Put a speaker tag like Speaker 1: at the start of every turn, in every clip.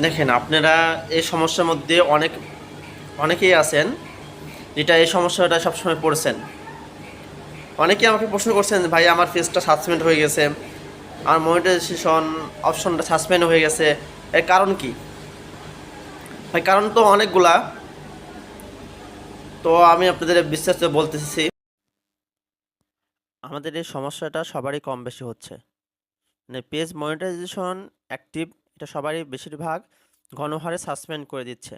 Speaker 1: দেখেন আপনারা এই সমস্যার মধ্যে অনেকেই আছেন যেটা এই সমস্যাটা সবসময় পড়েছেন। অনেকেই আমাকে প্রশ্ন করছেন, ভাই আমার পেজটা সাসপেন্ড হয়ে গেছে, আমার মনিটাইজেশন অপশনটা সাসপেন্ড হয়ে গেছে, এর কারণ কি? ভাই কারণ তো অনেকগুলা, তো আমি আপনাদের বিস্তারিত বলতেছি। আমাদের এই সমস্যাটা সবারই কম বেশি হচ্ছে, মানে পেজ মনিটাইজেশন অ্যাক্টিভ, এটা সবারই বেশিরভাগ ঘনহারে সাসপেন্ড করে দিচ্ছে।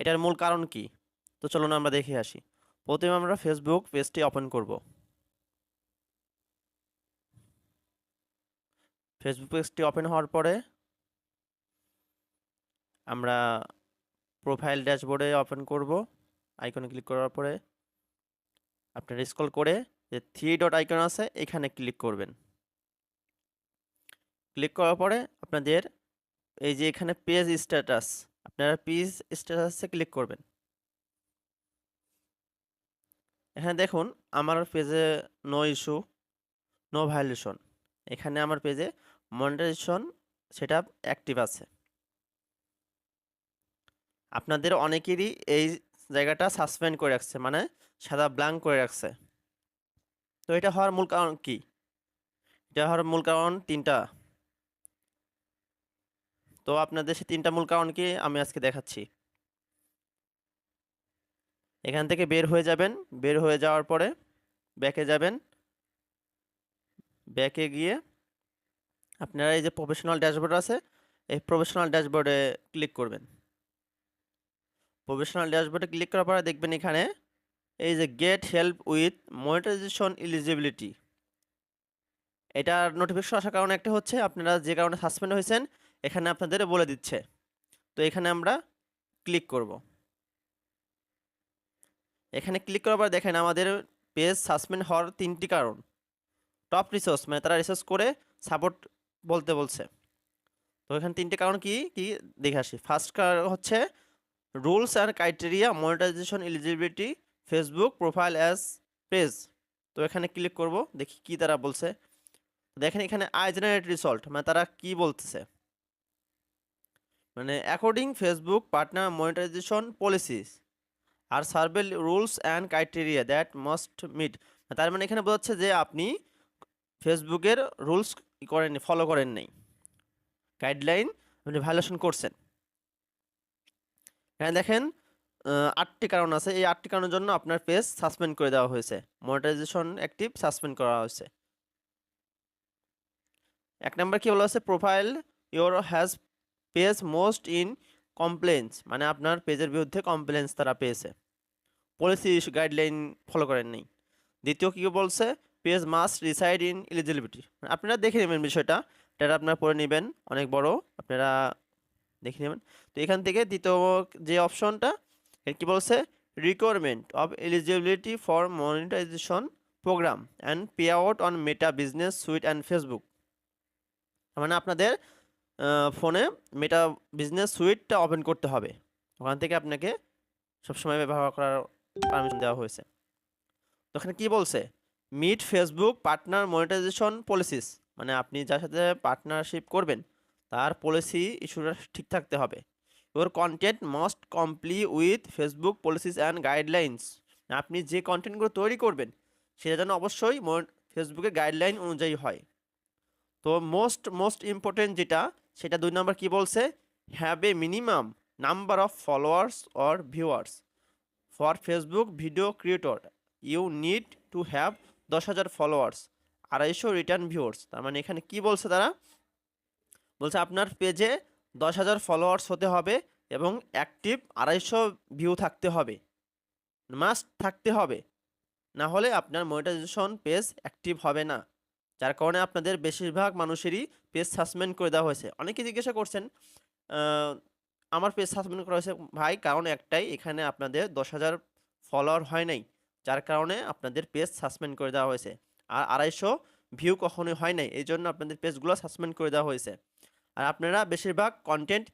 Speaker 1: এটার মূল কারণ কি? তো চলুন আমরা দেখে আসি। প্রথমে আমরা ফেসবুক পেজটি ওপেন করব। ফেসবুক পেজটি ওপেন হওয়ার পরে আমরা প্রোফাইল ড্যাশবোর্ডে ওপেন করব। আইকনে ক্লিক করার পরে আপনারা স্ক্রল করে যে থ্রি ডট আইকন আছে এখানে ক্লিক করবেন। ক্লিক করার পরে আপনাদের এই যে এখানে পেজ স্ট্যাটাস, আপনারা পেজ স্ট্যাটাসে ক্লিক করবেন। এখানে দেখুন আমার পেজে নো ইস্যু, নো ভায়োলেশন। এখানে আমার পেজে মনিটাইজেশন সেটা অ্যাক্টিভ আছে। আপনাদের অনেকেরই এই জায়গাটা সাসপেন্ড করে রাখছে, মানে সাদা ব্ল্যাঙ্ক করে রাখছে। তো এটা হওয়ার মূল কারণ কি? এটা হওয়ার মূল কারণ তিনটা। তো আপনাদের সেই তিনটা মূল কারণ কি আমি আজকে দেখাচ্ছি। এখান থেকে বের হয়ে যাবেন। বের হয়ে যাওয়ার পরে ব্যাকে যাবেন। ব্যাকে গিয়ে আপনারা এই যে প্রফেশনাল ড্যাশবোর্ড আছে, এই প্রফেশনাল ড্যাশবোর্ডে ক্লিক করবেন। প্রফেশনাল ড্যাশবোর্ডে ক্লিক করার পরে দেখবেন এখানে এই যে get help with monetization eligibility, এটার নোটিফিকেশন আসার কারণে একটা হচ্ছে আপনারা যে কারণে সাসপেন্ড হয়েছেন এখানে আপনাদের বলে দিচ্ছে। তো এখানে আমরা ক্লিক করব। এখানে ক্লিক করার পর দেখেন আমাদের পেজ সাসপেন্ড হওয়ার তিনটি কারণ। টপ রিসোর্স, মানে তারা রিসার্চ করে সাপোর্ট বলতে বলছে। তো এখানে তিনটে কারণ কি কি দেখে আসি। ফার্স্ট কারণ হচ্ছে rules and criteria monetization eligibility Facebook profile as page. তো এখানে ক্লিক করব, দেখি কি তারা বলছে। দেখেন এখানে আই জেনারেট রিসল্ট, মানে তারা কি বলতেছে, মানে according Facebook partner monetization policies আর survey rules and criteria that must meet. তার মানে এখানে বোঝাচ্ছে যে আপনি ফেসবুকের রুলস করেননি, ফলো করেন নাই, গাইডলাইন আপনি ভায়োলেশন করছেন। এখানে দেখেন 8টি কারণ আছে। এই 8টি কারণের জন্য আপনার পেজ সাসপেন্ড করে দেওয়া হয়েছে, মনিটাইজেশন অ্যাক্টিভ সাসপেন্ড করা হয়েছে। এক নম্বর কি বলা হচ্ছে, profile your has page most in compliance, মানে আপনার পেজের বিরুদ্ধে কমপ্লেন্স তারা পেয়েছে, পলিসি গাইডলাইন ফলো করেন নাই। দ্বিতীয় কী বলছে, page must reside in eligibility, আপনারা দেখে নেবেন বিষয়টা, এটা আপনারা পড়ে নেবেন, অনেক বড়, আপনারা দেখে নেবেন। তো এখান থেকে দ্বিতীয় যে অপশনটা এর কি বলছে, requirement of eligibility for monetization program and pay out on Meta business suite and Facebook, মানে আপনাদের ফোনে মেটা বিজনেস সুইটটা ওপেন করতে হবে, ওখান থেকে আপনাকে সবসময় ব্যবহার করার পারমিশন দেওয়া হয়েছে। তো এখানে কী বলছে, meet Facebook partner monetization policies, মানে আপনি যার সাথে পার্টনারশিপ করবেন তার পলিসি ইস্যুটা ঠিক থাকতে হবে। Your content must comply with Facebook policies and guidelines, আপনি যে কন্টেন্টগুলো তৈরি করবেন সেটা যেন অবশ্যই ফেসবুকের গাইডলাইন অনুযায়ী হয়। তো মোস্ট ইম্পর্টেন্ট যেটা, সেটা 2 নম্বর কি বলছে, have a minimum number of followers or viewers for Facebook video creator you need to have 10,000 followers, 250 return viewers. তার মানে এখানে কি বলছে, তারা বলছে আপনার পেজে 10,000 ফলোয়ার্স হতে হবে এবং অ্যাক্টিভ 250 ভিউ থাকতে হবে, মাস্ট থাকতে হবে, না হলে আপনার মনিটাইজেশন পেজ অ্যাক্টিভ হবে না। যার কারণে আপনাদের বেশিরভাগ মানুষেরই পেজ সাসপেন্ড করে দেওয়া হয়েছে। অনেকে জিজ্ঞাসা করছেন আমার পেজ সাসপেন্ড করা হয়েছে, ভাই কারণ একটাই, এখানে আপনাদের 10,000 ফলোয়ার হয় নাই, যার কারণে আপনাদের পেজ সাসপেন্ড করে দেওয়া হয়েছে, আর 250 ভিউ কখনোই হয় নাই, এই জন্য আপনাদের পেজগুলো সাসপেন্ড করে দেওয়া হয়েছে। আর আপনারা বেশিরভাগ কন্টেন্ট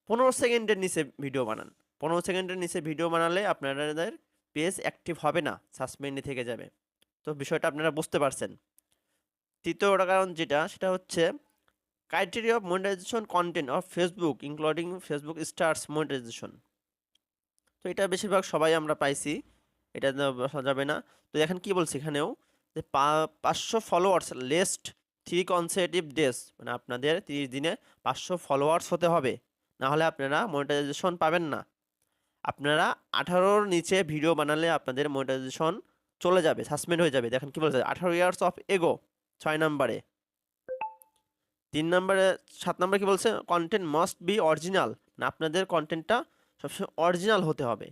Speaker 1: 15 সেকেন্ডের নিচে ভিডিও বানান, 15 সেকেন্ডের নিচে ভিডিও বানালে আপনাদের পেজ অ্যাক্টিভ হবে না, সাসপেন্ডে থেকে যাবে। তো বিষয়টা আপনারা বুঝতে পারছেন। তৃতীয় কারণ যেটা, সেটা হচ্ছে criteria of monetization content of Facebook including Facebook stars monetization. তো এটা বেশিরভাগ সবাই আমরা পাইছি, এটা বলা যাবে না। তো দেখেন কি বলছি এখানেও, যে 500 ফলোয়ার্স লেস্ট 3 কনসেকিউটিভ ডেজ, মানে আপনাদের 30 দিনে 500 ফলোয়ার্স হতে হবে, না হলে আপনারা মনিটাইজেশন পাবেন না। আপনারা 18-র নিচে ভিডিও বানালে আপনাদের মনিটাইজেশন চলে যাবে, সাসপেন্ড হয়ে যাবে। দেখেন কি বলছে, 18 ইয়ার্স অফ এগো 6 নম্বরে। 3 নম্বরে 7 নম্বরে কি বলছে, কন্টেন্ট মাস্ট বি অরিজিনাল, মানে আপনাদের কন্টেন্টটা সবসময় অরিজিনাল হতে হবে।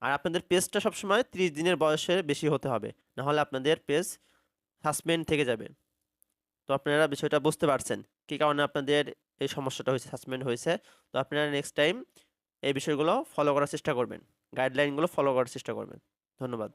Speaker 1: আর আপনাদের পেজটা সবসময় 30 দিনের বয়সের বেশি হতে হবে, না হলে আপনাদের পেজ সাসপেন্ড থেকে যাবে। তো আপনারা বিষয়টা বুঝতে পারছেন কী কারণে আপনাদের এই সমস্যাটা হয়েছে, সাসপেন্ড হয়েছে। তো আপনারা নেক্সট টাইম এই বিষয়গুলো ফলো করার চেষ্টা করবেন, গাইডলাইনগুলো ফলো করার চেষ্টা করবেন। ধন্যবাদ।